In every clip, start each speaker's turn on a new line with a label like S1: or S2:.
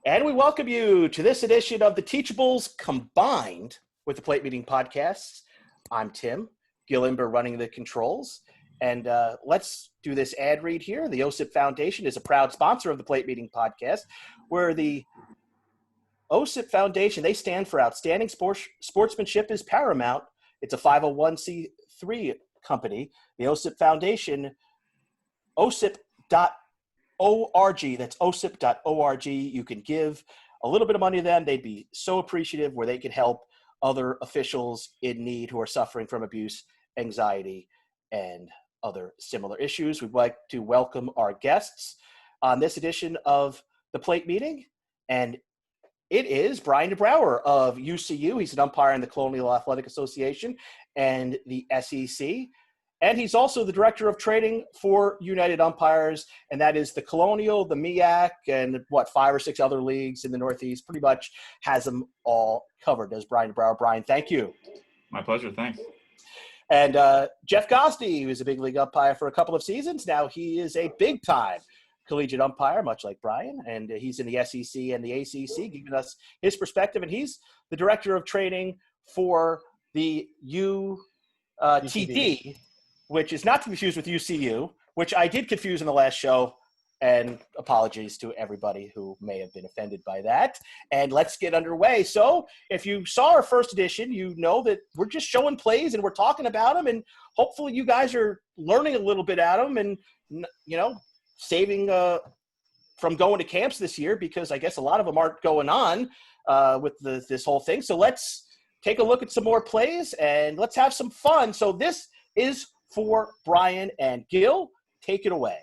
S1: And we welcome you to this edition of the Teachables combined with the Plate Meeting Podcasts. I'm Tim, Gil Imber running the controls. And let's do this ad read here. The OSIP Foundation is a proud sponsor of the Plate Meeting Podcast, where the OSIP Foundation, they stand for Outstanding Sportsmanship is Paramount. It's a 501c3 company. The OSIP Foundation, osip.org. That's osip.org. You can give a little bit of money to them. They'd be so appreciative, where they can help other officials in need who are suffering from abuse, anxiety, and other similar issues. We'd like to welcome our guests on this edition of the Plate Meeting. And it is Brian deBrauwere of UCU. He's an umpire in the Colonial Athletic Association and the SEC. And he's also the director of training for United Umpires, and that is the Colonial, the MEAC, and 5 or 6 other leagues in the Northeast. Pretty much has them all covered. Does Brian deBrauwere. Brian, thank you.
S2: My pleasure. Thanks.
S1: And Jeff Gosney, who was a big league umpire for a couple of seasons. Now he is a big-time collegiate umpire, much like Brian, and he's in the SEC and the ACC, giving us his perspective. And he's the director of training for the UTD, which is not to be confused with UCU, which I did confuse in the last show, and apologies to everybody who may have been offended by that. And let's get underway. So if you saw our first edition, you know that we're just showing plays and we're talking about them, and hopefully you guys are learning a little bit at them and, saving from going to camps this year, because I guess a lot of them aren't going on with this whole thing. So let's take a look at some more plays and let's have some fun. So this is for Brian and Gil. Take it away.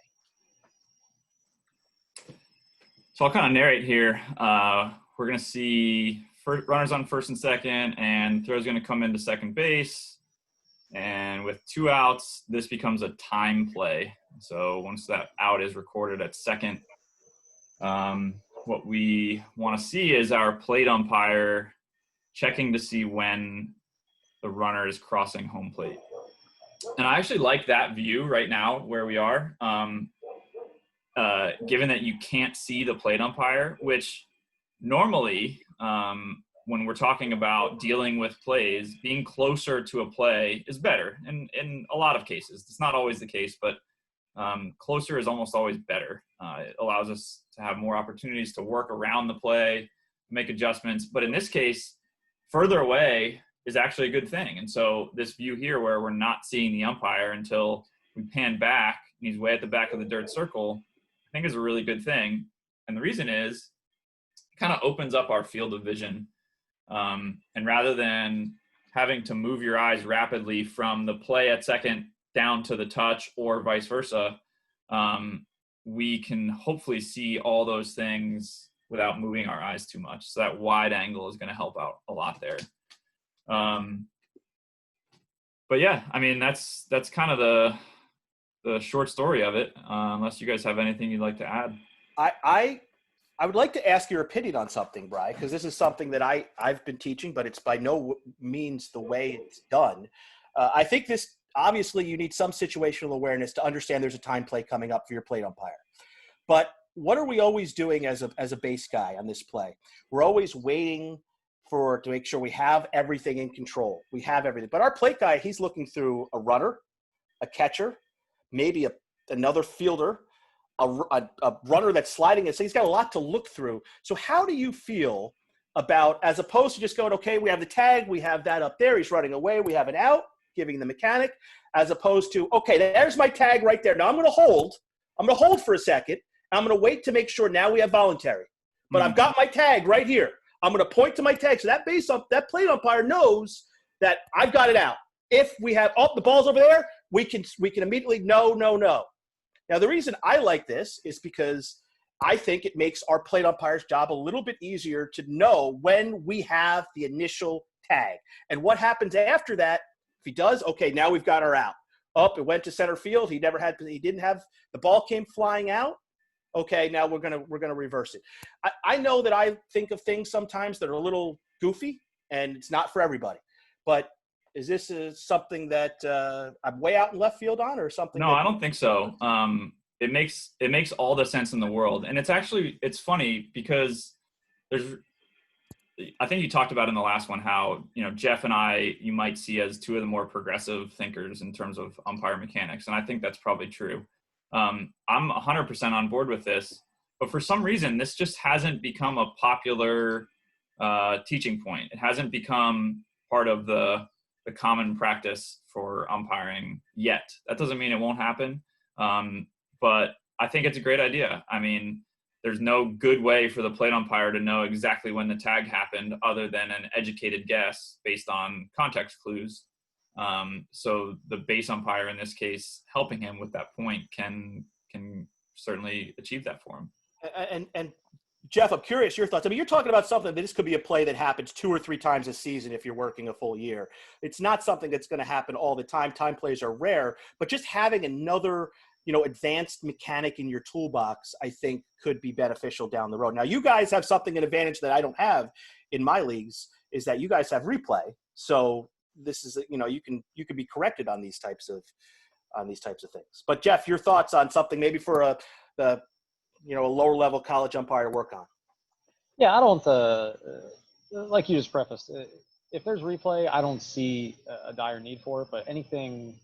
S2: So I'll kind of narrate here. We're going to see runners on first and second, and throw's going to come into second base. And with 2 outs, this becomes a time play. So once that out is recorded at second, what we want to see is our plate umpire checking to see when the runner is crossing home plate. And I actually like that view right now where we are, given that you can't see the plate umpire, which normally when we're talking about dealing with plays, being closer to a play is better. And in a lot of cases, it's not always the case, but closer is almost always better. It allows us to have more opportunities to work around the play, make adjustments. But in this case, further away is actually a good thing. And so this view here where we're not seeing the umpire until we pan back and he's way at the back of the dirt circle, I think is a really good thing. And the reason is it kind of opens up our field of vision. And rather than having to move your eyes rapidly from the play at second down to the touch or vice versa, we can hopefully see all those things without moving our eyes too much. So that wide angle is going to help out a lot there. But yeah, I mean, that's kind of the short story of it, unless you guys have anything you'd like to add.
S1: I would like to ask your opinion on something, Brian, because this is something that I've been teaching, but it's by no means the way it's done. I think this, obviously you need some situational awareness to understand there's a time play coming up for your plate umpire. But what are we always doing as a base guy on this play? We're always waiting to make sure we have everything in control. We have everything. But our plate guy, he's looking through a runner, a catcher, maybe another fielder, a runner that's sliding it. So he's got a lot to look through. So how do you feel about, as opposed to just going, okay, we have the tag, we have that up there, he's running away, we have an out, giving the mechanic, as opposed to, okay, there's my tag right there. Now I'm going to hold for a second. I'm going to wait to make sure now we have voluntary. But I've got my tag right here. I'm going to point to my tag. So that plate umpire knows that I've got it out. If we have, the ball's over there, we can immediately, no. Now, the reason I like this is because I think it makes our plate umpire's job a little bit easier to know when we have the initial tag. And what happens after that, if he does, okay, now we've got our out. It went to center field. He didn't have, the ball came flying out. Okay, now we're gonna reverse it. I know that I think of things sometimes that are a little goofy, and it's not for everybody. But is this something that I'm way out in left field on, or something?
S2: No, I don't think so. It makes all the sense in the world, and it's funny because I think you talked about in the last one how, Jeff and I, you might see as two of the more progressive thinkers in terms of umpire mechanics. And I think that's probably true. I'm 100% on board with this, but for some reason, this just hasn't become a popular teaching point. It hasn't become part of the common practice for umpiring yet. That doesn't mean it won't happen. But I think it's a great idea. I mean, there's no good way for the plate umpire to know exactly when the tag happened other than an educated guess based on context clues. So the base umpire in this case, helping him with that point can certainly achieve that for him.
S1: And Jeff, I'm curious your thoughts. I mean, you're talking about something that this could be a play that happens 2 or 3 times a season if you're working a full year. It's not something that's going to happen all the time. Time plays are rare, but just having another, advanced mechanic in your toolbox, I think could be beneficial down the road. Now, you guys have something, an advantage that I don't have in my leagues, is that you guys have replay. So this is, you can be corrected on these types of things. But Jeff, your thoughts on something maybe for a lower level college umpire to work on?
S3: Yeah, I don't, like you just prefaced, if there's replay, I don't see a dire need for it, but anything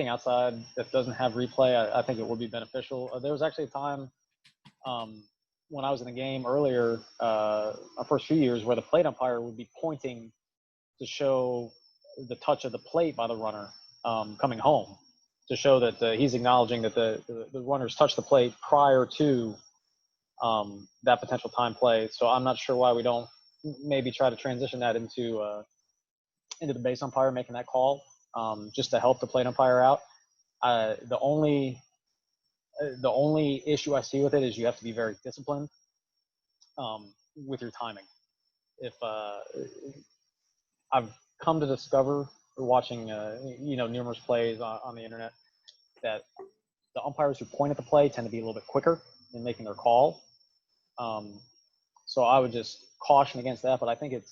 S3: outside that doesn't have replay, I think it would be beneficial. There was actually a time when I was in the game earlier, our first few years, where the plate umpire would be pointing to show the touch of the plate by the runner coming home, to show that he's acknowledging that the runners touched the plate prior to that potential time play. So I'm not sure why we don't maybe try to transition that into the base umpire making that call, just to help the plate umpire out. The only issue I see with it is you have to be very disciplined with your timing. If I've come to discover, watching numerous plays on the internet, that the umpires who point at the play tend to be a little bit quicker in making their call. So I would just caution against that, but I think it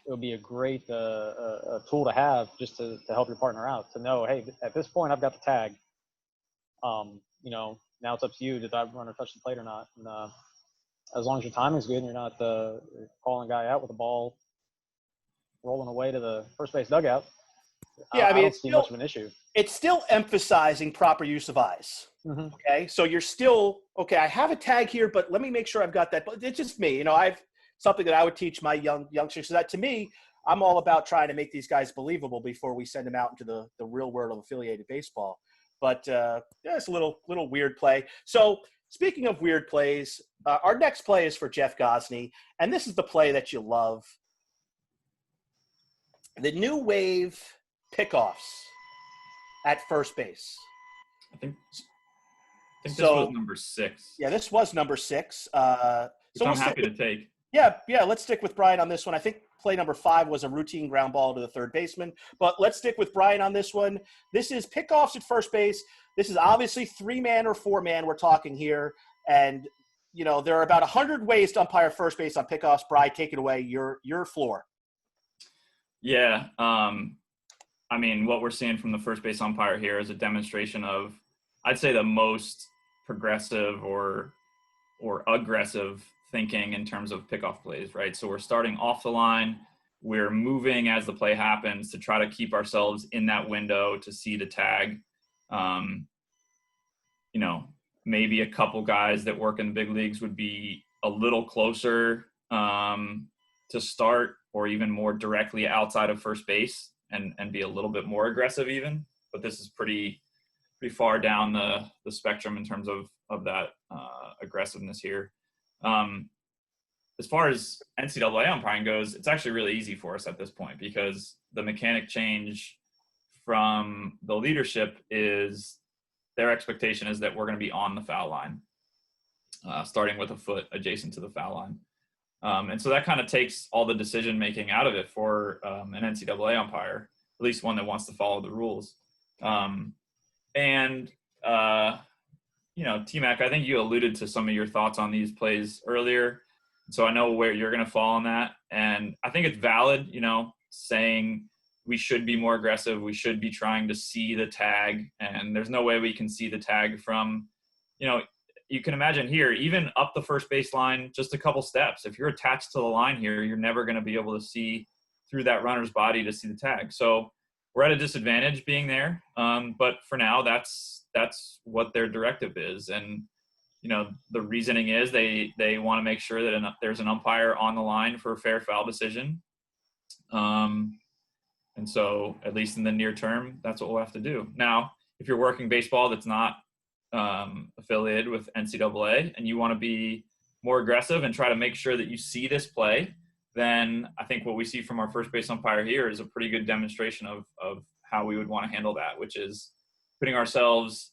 S3: would be a great tool to have just to help your partner out, to know, hey, at this point I've got the tag. Now it's up to you. Did that runner touch the plate or not? And as long as your timing's good and you're not calling a guy out with the ball rolling away to the first base dugout, I don't see much of an issue.
S1: It's still emphasizing proper use of eyes. Mm-hmm. Okay, so you're still I have a tag here, but let me make sure I've got that. But it's just me, I've something that I would teach my youngsters. So that, to me, I'm all about trying to make these guys believable before we send them out into the real world of affiliated baseball. But it's a little weird play. So speaking of weird plays, our next play is for Jeff Gosney, and this is the play that you love. The new wave pickoffs at first base.
S2: I think this was number 6.
S1: Yeah, this was number 6.
S2: So I'm happy to take.
S1: Yeah, let's stick with Brian on this one. I think play number 5 was a routine ground ball to the third baseman, but let's stick with Brian on this one. This is pickoffs at first base. This is obviously 3-man or 4-man we're talking here, and there are about 100 ways to umpire first base on pickoffs. Brian, take it away. Your floor.
S2: Yeah, I mean, what we're seeing from the first base umpire here is a demonstration of, I'd say, the most progressive or aggressive thinking in terms of pickoff plays, right? So we're starting off the line, we're moving as the play happens to try to keep ourselves in that window to see the tag. Maybe a couple guys that work in the big leagues would be a little closer to start, or even more directly outside of first base and be a little bit more aggressive even. But this is pretty far down the spectrum in terms of that aggressiveness here. As far as NCAA umpiring goes, it's actually really easy for us at this point, because the mechanic change from the leadership is their expectation is that we're going to be on the foul line, starting with a foot adjacent to the foul line. And so that kind of takes all the decision making out of it for an NCAA umpire, at least one that wants to follow the rules. T-Mac, I think you alluded to some of your thoughts on these plays earlier. So I know where you're going to fall on that. And I think it's valid, saying we should be more aggressive. We should be trying to see the tag. And there's no way we can see the tag from, you can imagine here, even up the first baseline, just a couple steps. If you're attached to the line here, you're never going to be able to see through that runner's body to see the tag. So we're at a disadvantage being there. But for now, that's what their directive is. And, you know, the reasoning is they want to make sure that there's an umpire on the line for a fair foul decision. And so at least in the near term, that's what we'll have to do. Now, if you're working baseball that's not affiliated with NCAA and you want to be more aggressive and try to make sure that you see this play, then I think what we see from our first base umpire here is a pretty good demonstration of how we would want to handle that, which is putting ourselves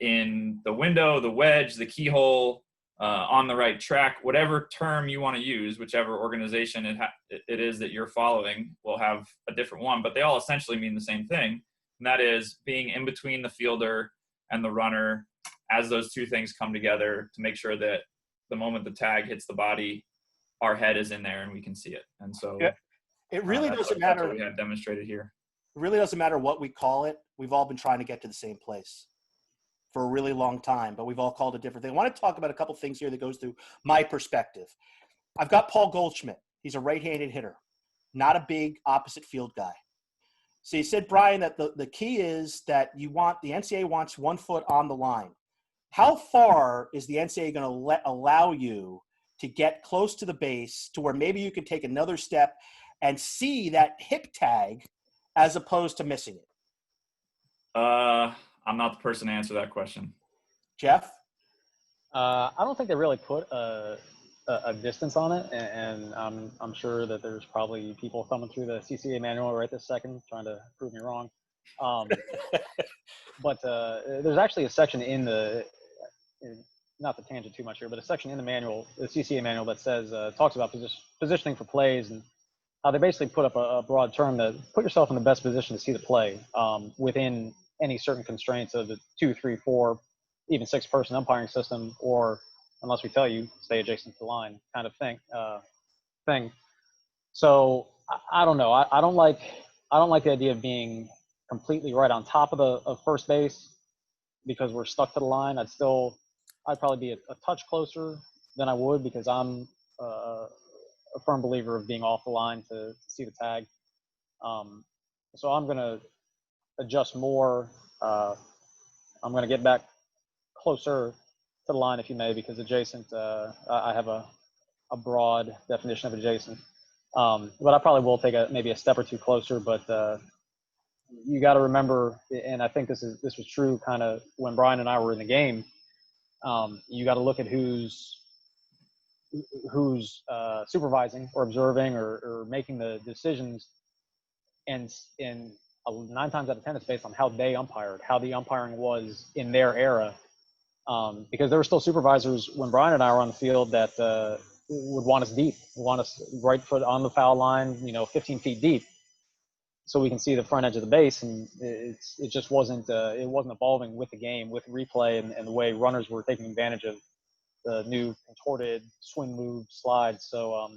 S2: in the window, the wedge, the keyhole, on the right track, whatever term you want to use, whichever organization it is that you're following will have a different one, but they all essentially mean the same thing. And that is being in between the fielder and the runner as those two things come together to make sure that the moment the tag hits the body, our head is in there and we can see it. And so
S1: it really doesn't matter.
S2: That's what we had demonstrated here.
S1: It really doesn't matter what we call it. We've all been trying to get to the same place for a really long time, but we've all called it different things. I want to talk about a couple things here that goes through my perspective. I've got Paul Goldschmidt. He's a right-handed hitter, not a big opposite field guy. So you said, Brian, that the key is that the NCAA wants 1 foot on the line. How far is the NCAA going to allow you to get close to the base to where maybe you can take another step and see that hip tag as opposed to missing it?
S2: I'm not the person to answer that question.
S1: Jeff?
S3: I don't think they really put a distance on it, and I'm sure that there's probably people thumbing through the CCA manual right this second trying to prove me wrong. But there's actually a section not to tangent too much here, but a section in the manual, the CCA manual, that says talks about positioning for plays, and how they basically put up a broad term that put yourself in the best position to see the play within any certain constraints of the 2, 3, 4, even 6-person umpiring system, or unless we tell you, stay adjacent to the line kind of thing. So I don't know. I don't like the idea of being completely right on top of first base because we're stuck to the line. I'd probably be a touch closer than I would because I'm a firm believer of being off the line to see the tag. So I'm going to adjust more. I'm going to get back closer to the line, if you may, because adjacent, I have a broad definition of adjacent. But I probably will take maybe a step or two closer, but you got to remember, and I think this was true kind of when Brian and I were in the game, you got to look at who's supervising or observing or making the decisions, and 9 times out of 10 it's based on how they umpired, how the umpiring was in their era, because there were still supervisors when Brian and I were on the field that would want us deep, want us right foot on the foul line, 15 feet deep, so we can see the front edge of the base. And it just wasn't evolving with the game, with replay, and the way runners were taking advantage of the new contorted swing move slides. So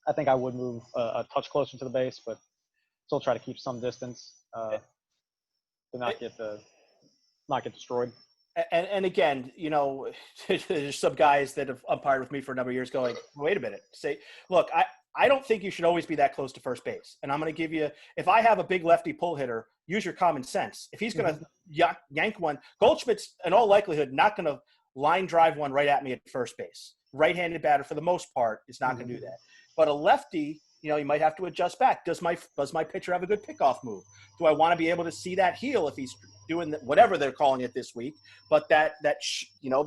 S3: I think I would move a touch closer to the base, but still try to keep some distance to not get destroyed.
S1: And again, there's some guys that have umpired with me for a number of years going, wait a minute, look, I don't think you should always be that close to first base. And I'm going to give you, if I have a big lefty pull hitter, use your common sense. If he's going to yank one, Goldschmidt's in all likelihood not going to line drive one right at me at first base. Right-handed batter, for the most part, is not going to do that. But a lefty, you might have to adjust back. Does my pitcher have a good pickoff move? Do I want to be able to see that heel if he's doing whatever they're calling it this week? But the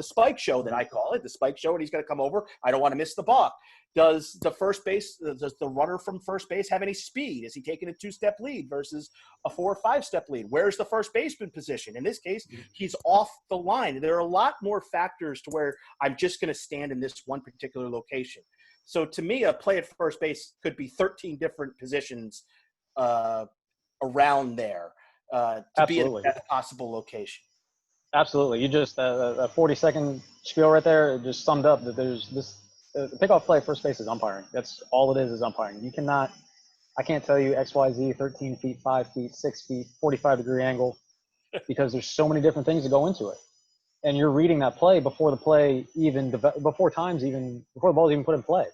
S1: spike show that I call it, the spike show, and he's going to come over. I don't want to miss the ball. Does the runner from first base have any speed? Is he taking a 2-step lead versus a 4 or 5-step lead? Where's the first baseman position? In this case, he's off the line. There are a lot more factors to where I'm just going to stand in this one particular location. So to me, a play at first base could be 13 different positions around there to be in the best possible location. Absolutely.
S3: You just a 40-second spiel right there. It just summed up that there's this. The pickoff play at first base is umpiring. That's all it is umpiring. I can't tell you XYZ, 13 feet, 5 feet, 6 feet, 45-degree angle, because there's so many different things that go into it. and you're reading that play before the play even before the ball's even put in play.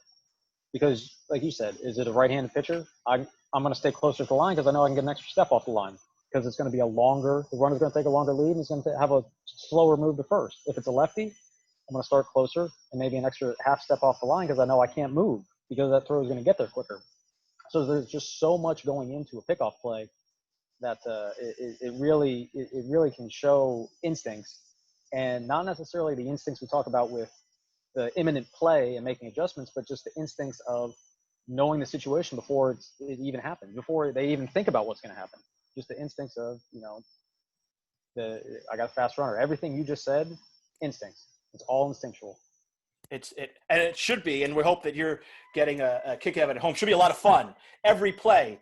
S3: Because, like you said, is it a right-handed pitcher? I'm going to stay closer to the line because I know I can get an extra step off the line, because it's going to be the runner's going to take a longer lead, and he's going to have a slower move to first. If it's a lefty, I'm going to start closer and maybe an extra half step off the line because I know I can't move because that throw is going to get there quicker. So there's just so much going into a pickoff play that it really can show instincts, and not necessarily the instincts we talk about with the imminent play and making adjustments, but just the instincts of knowing the situation before it even happens, before they even think about what's going to happen. Just the instincts of, I got a fast runner. Everything you just said, instincts. It's all instinctual.
S1: And it should be, and we hope that you're getting a kick out of it at home. Should be a lot of fun. Every play,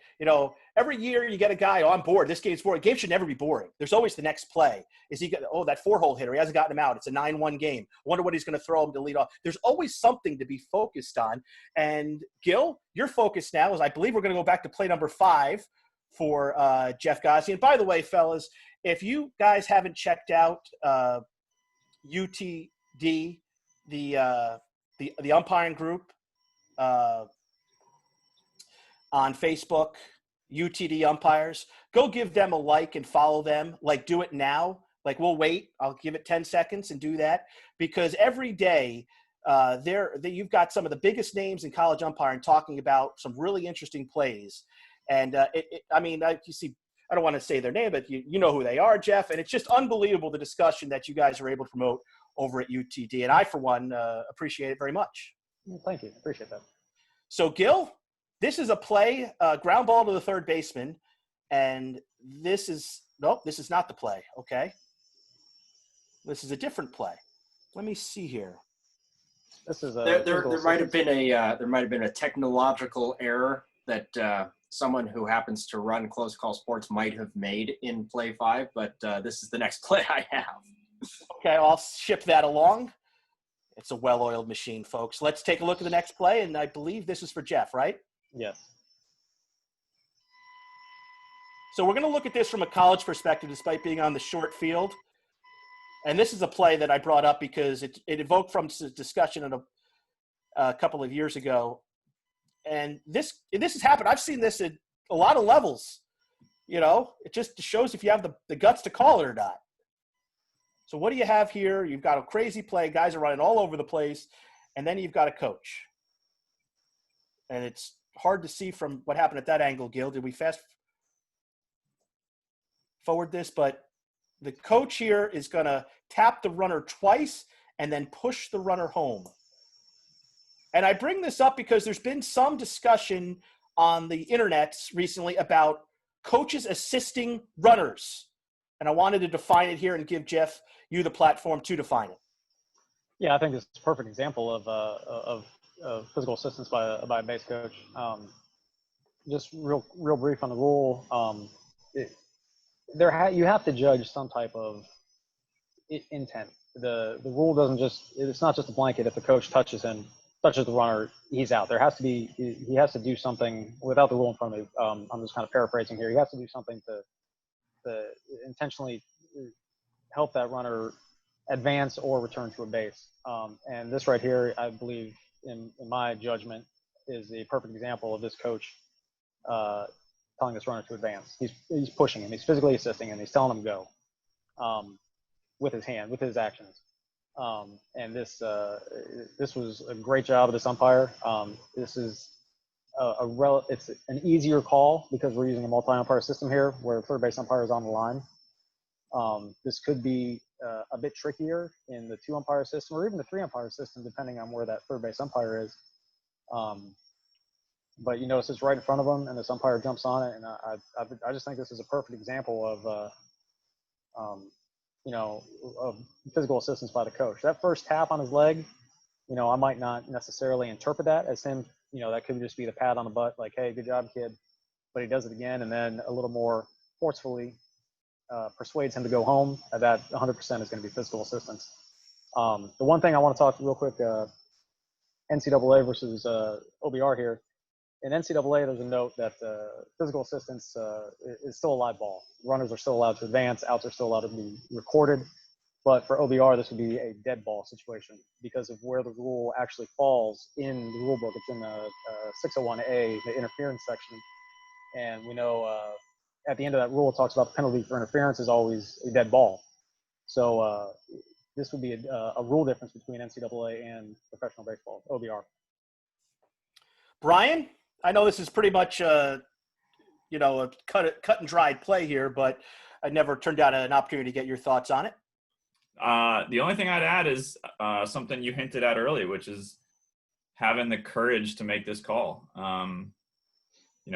S1: every year you get a guy on board. This game's boring. Game should never be boring. There's always the next play. Is he that 4-hole hitter? He hasn't gotten him out. It's a 9-1 game. I wonder what he's going to throw him to lead off. There's always something to be focused on. And Gil, your focus now is, I believe we're going to go back to play number 5 for Jeff Gosney. And by the way, fellas, if you guys haven't checked out UTD, the umpiring group on Facebook, UTD Umpires, go give them a like and follow them. Like, do it now. Like, we'll wait. I'll give it 10 seconds and do that, because every day you've got some of the biggest names in college umpiring talking about some really interesting plays. And you see, I don't want to say their name, but you know who they are, Jeff. And it's just unbelievable, the discussion that you guys are able to promote over at UTD. And I, for one, appreciate it very much.
S3: Thank you. Appreciate that.
S1: So, Gil, this is a play, ground ball to the third baseman. And this is not the play. Okay. This is a different play. Let me see here.
S3: This is
S4: there might have been a technological error that someone who happens to run Close Call Sports might have made in play 5, but this is the next play I have.
S1: Okay, I'll ship that along. It's a well-oiled machine, folks. Let's take a look at the next play, and I believe this is for Jeff, right?
S3: Yes.
S1: So we're going to look at this from a college perspective, despite being on the short field. And this is a play that I brought up because it evoked from discussion a couple of years ago. And this has happened. I've seen this at a lot of levels. It just shows if you have the guts to call it or not. So what do you have here? You've got a crazy play. Guys are running all over the place. And then you've got a coach. And it's hard to see from what happened at that angle, Gil. Did we fast forward this? But the coach here is going to tap the runner twice and then push the runner home. And I bring this up because there's been some discussion on the internet recently about coaches assisting runners. And I wanted to define it here and give Jeff, you the platform to define it.
S3: Yeah, I think this is a perfect example of physical assistance by a base coach. Just real brief on the rule. You have to judge some type of intent. The rule doesn't it's not just a blanket. If the coach touches the runner, he's out. He has to do something without the rule in front of me. I'm just kind of paraphrasing here. He has to do something to intentionally help that runner advance or return to a base. And this right here, I believe, in my judgment, is a perfect example of this coach telling this runner to advance. He's pushing him. He's physically assisting him. He's telling him go with his hand, with his actions. And this was a great job of this umpire. This is it's an easier call because we're using a multi-umpire system here where third base umpire is on the line. This could be a bit trickier in the 2-umpire system or even the 3-umpire system, depending on where that third base umpire is. But you notice it's right in front of him, and this umpire jumps on it, and I just think this is a perfect example of physical assistance by the coach. That first tap on his leg, I might not necessarily interpret that as him. That could just be the pat on the butt, like, hey, good job, kid. But he does it again, and then a little more forcefully persuades him to go home. That 100% is going to be physical assistance. The one thing I want to talk real quick, NCAA versus OBR here. In NCAA, there's a note that physical assistance is still a live ball. Runners are still allowed to advance. Outs are still allowed to be recorded. But for OBR, this would be a dead ball situation because of where the rule actually falls in the rule book. It's in the 601A, the interference section. And we know at the end of that rule, it talks about the penalty for interference is always a dead ball. So this would be a rule difference between NCAA and professional baseball, OBR.
S1: Brian, I know this is pretty much a cut and dried play here, but I never turned down an opportunity to get your thoughts on it.
S2: The only thing I'd add is something you hinted at earlier, which is having the courage to make this call.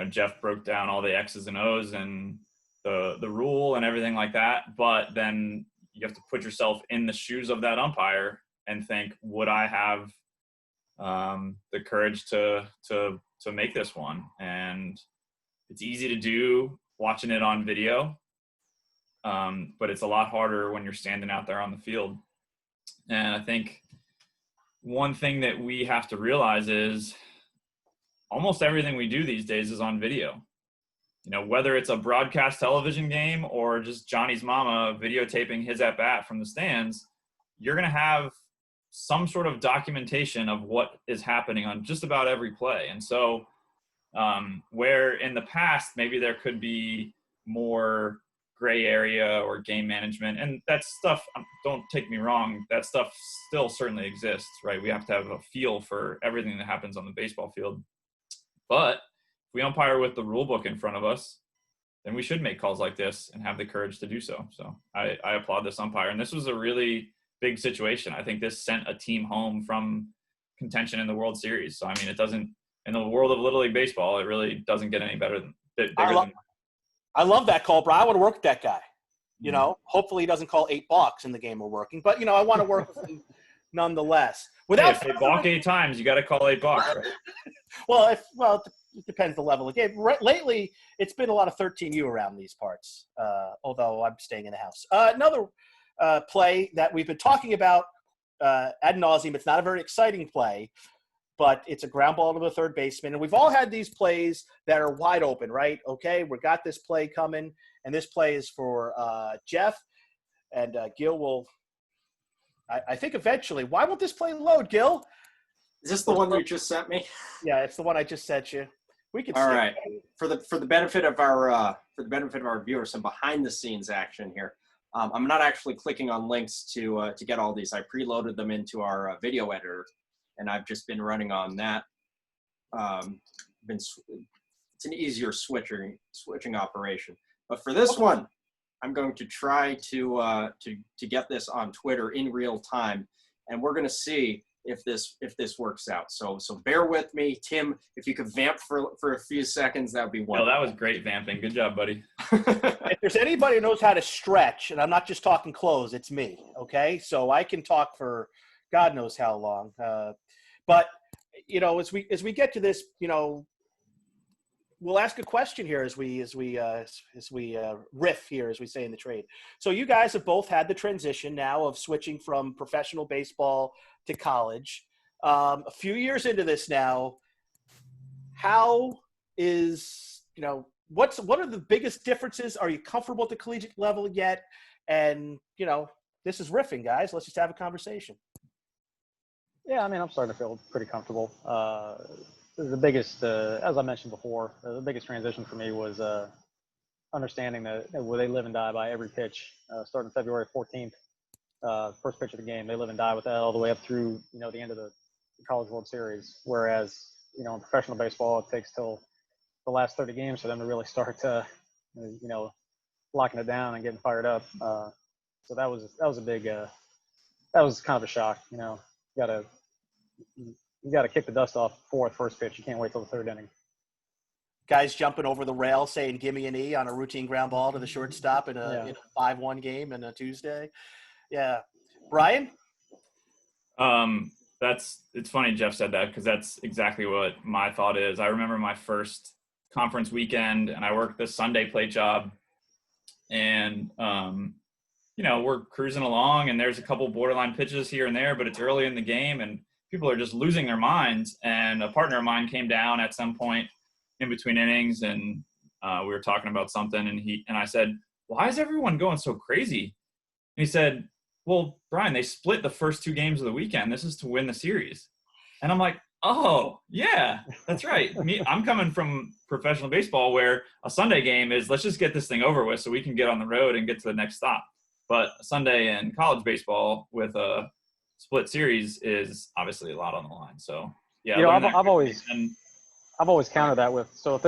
S2: Jeff broke down all the X's and O's and the rule and everything like that, but then you have to put yourself in the shoes of that umpire and think, would I have the courage to make this one? And it's easy to do watching it on video, but it's a lot harder when you're standing out there on the field. And I think one thing that we have to realize is almost everything we do these days is on video. Whether it's a broadcast television game or just Johnny's mama videotaping his at-bat from the stands, you're going to have some sort of documentation of what is happening on just about every play. And so where in the past, maybe there could be more gray area or game management, and that stuff, don't take me wrong, that stuff still certainly exists, right? We have to have a feel for everything that happens on the baseball field. But if we umpire with the rule book in front of us, then we should make calls like this and have the courage to do so. So I applaud this umpire. And this was a really big situation. I think this sent a team home from contention in the World Series. So, I mean, it doesn't, in the world of Little League Baseball, it really doesn't get any better than
S1: I love that call, bro. I want to work with that guy. Hopefully he doesn't call 8 balks in the game we're working. But, I want to work with him nonetheless.
S2: If they balk 8 times, you got to call 8 balks. Right?
S1: Well, it depends the level of game. Lately, it's been a lot of 13U around these parts, although I'm staying in the house. Another play that we've been talking about ad nauseum. It's not a very exciting play, but it's a ground ball to the third baseman. And we've all had these plays that are wide open, right? Okay, we got this play coming, and this play is for Jeff, and Gil will – I think eventually – why won't this play load, Gil?
S4: Is this the one you just sent me?
S1: Yeah, it's the one I just sent you. We can.
S4: All right. For the benefit of our viewers, some behind the scenes action here. I'm not actually clicking on links to get all these. I preloaded them into our video editor, and I've just been running on that. It's an easier switching operation. But for this one, I'm going to try to get this on Twitter in real time, and we're going to see if this works out. So bear with me. Tim, if you could vamp for a few seconds, that would be wonderful.
S2: Well, that was great vamping. Good job, buddy.
S1: If there's anybody who knows how to stretch, and I'm not just talking clothes, it's me, okay? So I can talk for God knows how long. But, as we get to this, we'll ask a question here as we riff here, as we say in the trade. So you guys have both had the transition now of switching from professional baseball to college. A few years into this now, how is, what are the biggest differences? Are you comfortable at the collegiate level yet? And, this is riffing, guys. Let's just have a conversation.
S3: Yeah, I mean, I'm starting to feel pretty comfortable. The biggest, as I mentioned before, the biggest transition for me was understanding that where they live and die by every pitch, starting February 14th, first pitch of the game. They live and die with that all the way up through, the end of the College World Series. Whereas, in professional baseball, it takes till the last 30 games for them to really start to, locking it down and getting fired up. So that was a big, that was kind of a shock. You got to kick the dust off before the first pitch. You can't wait till the third inning.
S1: Guys jumping over the rail saying, "Give me an E" on a routine ground ball to the shortstop in a 5-1 game on a Tuesday. Yeah. Brian?
S2: It's funny Jeff said that, because that's exactly what my thought is. I remember my first conference weekend, and I worked this Sunday plate job, and we're cruising along, and there's a couple borderline pitches here and there, but it's early in the game, and people are just losing their minds. And a partner of mine came down at some point in between innings, and we were talking about something, and I said, "Why is everyone going so crazy?" And he said, well, Brian, they split the first 2 games of the weekend. This is to win the series. And I'm like, oh, yeah, that's right. I'm coming from professional baseball where a Sunday game is let's just get this thing over with so we can get on the road and get to the next stop. But Sunday in college baseball with a split series is obviously a lot on the line. So, yeah.
S3: I've always countered that with, so if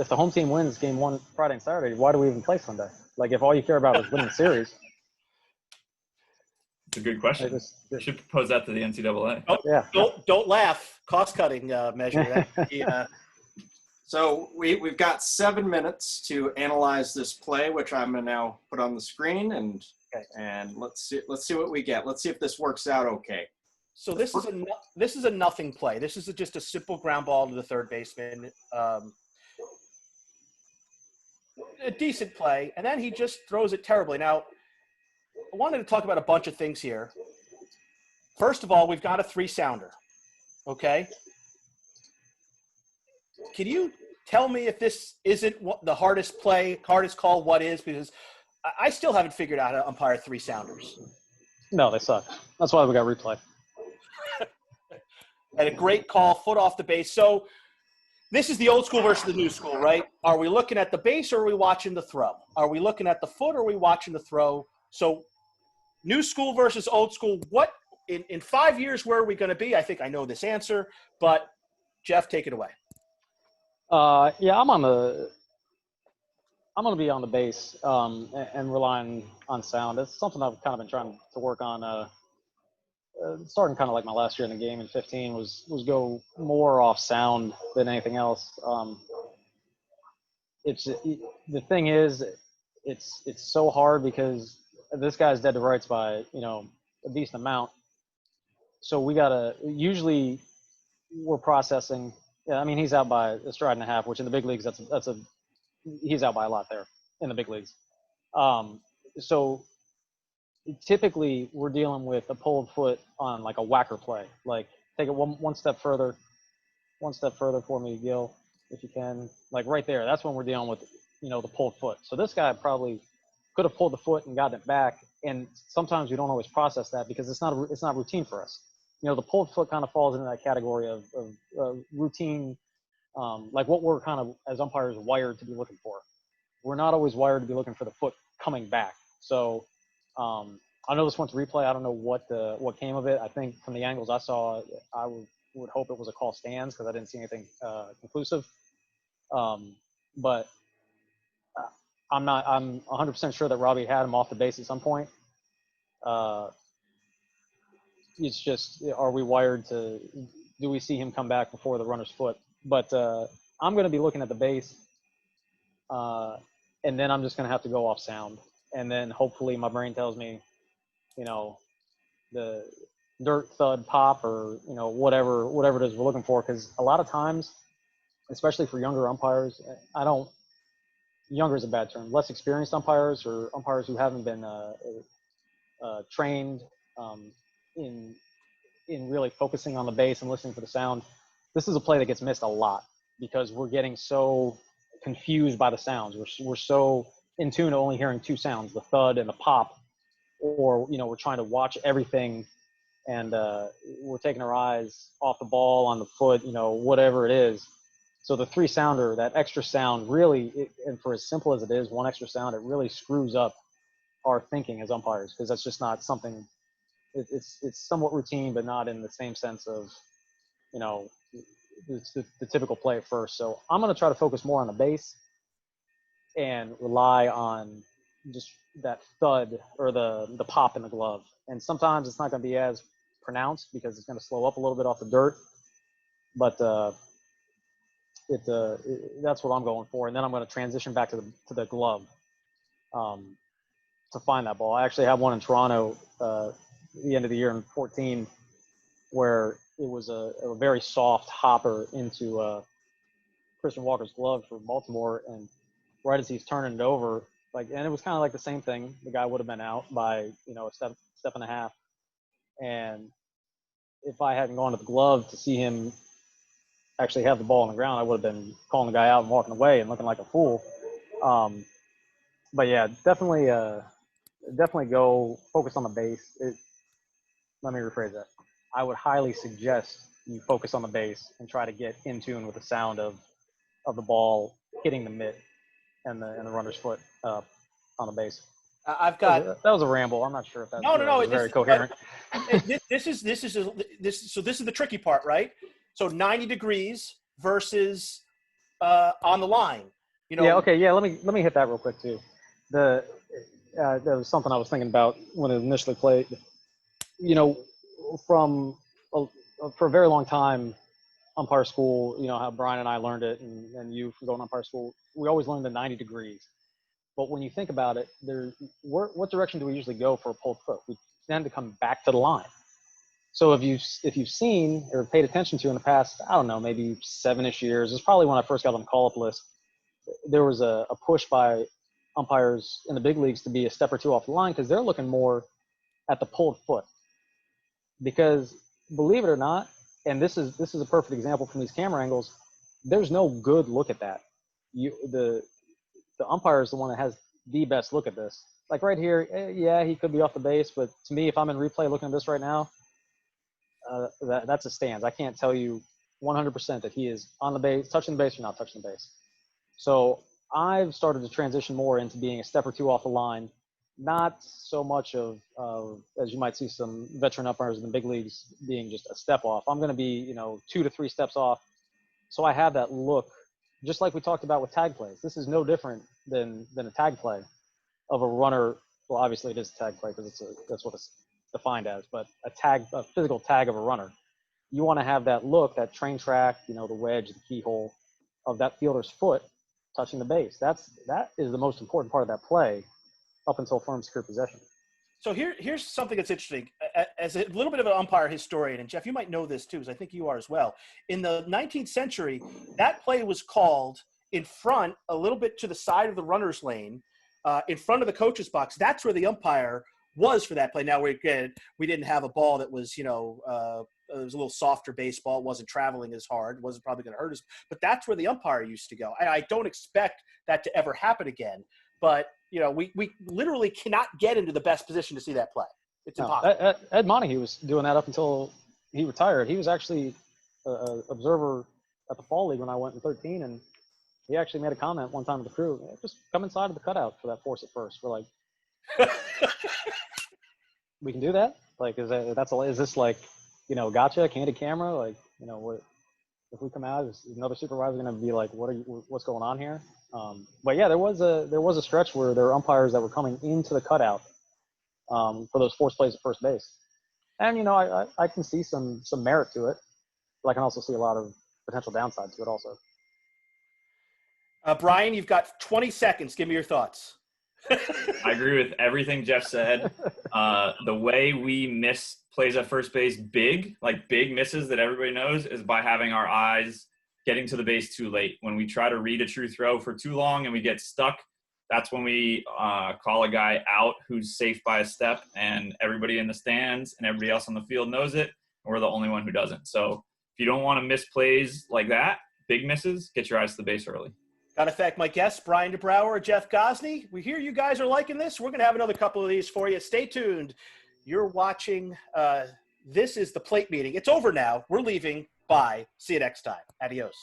S3: the home team wins game 1 Friday and Saturday, why do we even play Sunday? Like, if all you care about is winning the series.
S2: It's a good question. You should propose that to the NCAA.
S1: Don't laugh. Cost-cutting measure.
S4: So we've got 7 minutes to analyze this play, which I'm going to now put on the screen, and let's see what we get. Let's see if this works out okay.
S1: So this is a nothing play. This is just a simple ground ball to the third baseman. A decent play, and then he just throws it terribly. Now, I wanted to talk about a bunch of things here. First of all, we've got a 3-sounder. Okay. Can you tell me if this isn't the hardest call, what is? Because I still haven't figured out how to umpire 3-sounders.
S3: No, they suck. That's why we got replay.
S1: And a great call, foot off the base. So this is the old school versus the new school, right? Are we looking at the base or are we watching the throw? Are we looking at the foot or are we watching the throw? So new school versus old school, what in 5 years, where are we going to be? I think I know this answer, but Jeff, take it away.
S3: Yeah, I'm going to be on the base and relying on sound. It's something I've kind of been trying to work on. Starting kind of like my last year in the game in 15 was go more off sound than anything else. The thing is, it's so hard because this guy's dead to rights by a decent amount. So usually we're processing. Yeah, I mean he's out by a stride and a half, which in the big leagues he's out by a lot there in the big leagues. So typically we're dealing with a pulled foot on like a whacker play. Like take it one step further for me, Gil, if you can. Like right there, that's when we're dealing with the pulled foot. So this guy probably could have pulled the foot and gotten it back. And sometimes we don't always process that because it's not routine for us. The pulled foot kind of falls into that category of routine, like what we're kind of as umpires wired to be looking for. We're not always wired to be looking for the foot coming back. So I know this one's replay. I don't know what came of it. I think from the angles I saw, I would hope it was a call stands because I didn't see anything conclusive. But I'm 100% sure that Robbie had him off the base at some point. It's just, are we wired to, do we see him come back before the runner's foot? But I'm going to be looking at the base, and then I'm just going to have to go off sound. And then hopefully my brain tells me, the dirt, thud, pop, or, whatever it is we're looking for. Because a lot of times, especially for younger umpires, younger is a bad term, less experienced umpires or umpires who haven't been trained in really focusing on the base and listening for the sound. This is a play that gets missed a lot because we're getting so confused by the sounds. We're so in tune to only hearing 2 sounds, the thud and the pop, or, we're trying to watch everything and we're taking our eyes off the ball, on the foot, whatever it is. So the 3-sounder, that extra sound really, and for as simple as it is, one extra sound, it really screws up our thinking as umpires because that's just not something. It's somewhat routine, but not in the same sense of, the typical play at first. So I'm going to try to focus more on the base and rely on just that thud or the pop in the glove. And sometimes it's not going to be as pronounced because it's going to slow up a little bit off the dirt. But that's what I'm going for. And then I'm going to transition back to the glove to find that ball. I actually had one in Toronto the end of the year in 14 where it was a very soft hopper into Christian Walker's glove for Baltimore, and right as he's turning it over, and it was kind of like the same thing, the guy would have been out by a step and a half, and if I hadn't gone to the glove to see him actually have the ball on the ground, I would have been calling the guy out and walking away and looking like a fool. But yeah, definitely definitely go focus on the base. Let me rephrase that. I would highly suggest you focus on the base and try to get in tune with the sound of the ball hitting the mitt and the runner's foot on the base.
S1: I've got
S3: that was a ramble. I'm not sure if that
S1: no.
S3: was very coherent.
S1: This is the tricky part, right? So 90 degrees versus on the line. You know.
S3: Yeah. Okay. Yeah. Let me hit that real quick too. There was something I was thinking about when it initially played. You know, for a very long time, umpire school, you know, how Brian and I learned it, and you from going to umpire school, we always learned the 90 degrees. But when you think about it, what direction do we usually go for a pulled foot? We tend to come back to the line. So if you've seen or paid attention to in the past, I don't know, maybe 7-ish years, it's probably when I first got on the call-up list, there was a push by umpires in the big leagues to be a step or two off the line because they're looking more at the pulled foot. Because believe it or not, and this is a perfect example from these camera angles, there's no good look at that. The umpire is the one that has the best look at this. Like right here, yeah, he could be off the base, but to me, if I'm in replay looking at this right now, that's a stance. I can't tell you 100% that he is on the base, touching the base or not touching the base. So I've started to transition more into being a step or two off the line, not so much of as you might see some veteran umpires in the big leagues being just a step off. I'm going to be, 2 to 3 steps off. So I have that look, just like we talked about with tag plays. This is no different than a tag play of a runner. Well, obviously it is a tag play because that's what it's defined as, but a physical tag of a runner. You want to have that look, that train track, the wedge, the keyhole of that fielder's foot touching the base. That is the most important part of that play up until firm secure possession.
S1: So here's something that's interesting. As a little bit of an umpire historian, and Jeff, you might know this too, because I think you are as well. In the 19th century, that play was called in front, a little bit to the side of the runner's lane, in front of the coach's box. That's where the umpire was for that play. Now, we didn't have a ball that was, it was a little softer baseball. It wasn't traveling as hard. It wasn't probably going to hurt us. But that's where the umpire used to go. I don't expect that to ever happen again. But, we literally cannot get into the best position to see that play. It's impossible.
S3: Ed Montague was doing that up until he retired. He was actually an observer at the Fall League when I went in 13, and he actually made a comment one time to the crew, just come inside of the cutout for that force at first. We're like, we can do that? Like, is this like, gotcha, candid camera? Like, if we come out, is another supervisor going to be like, what's going on here? But yeah, there was a stretch where there were umpires that were coming into the cutout for those forced plays at first base. And, I can see some merit to it, but I can also see a lot of potential downside to it also.
S1: Brian, you've got 20 seconds. Give me your thoughts.
S2: I agree with everything Jeff said. The way we miss plays at first base, big misses that everybody knows, is by having our eyes getting to the base too late. When we try to read a true throw for too long and we get stuck, that's when we call a guy out who's safe by a step, and everybody in the stands and everybody else on the field knows it, and we're the only one who doesn't. So if you don't want to miss plays like that, big misses, get your eyes to the base early.
S1: Got to thank my guests, Brian deBrauwere, Jeff Gosney. We hear you guys are liking this. We're going to have another couple of these for you. Stay tuned. You're watching. This is the Plate Meeting. It's over now. We're leaving. Bye. See you next time. Adios.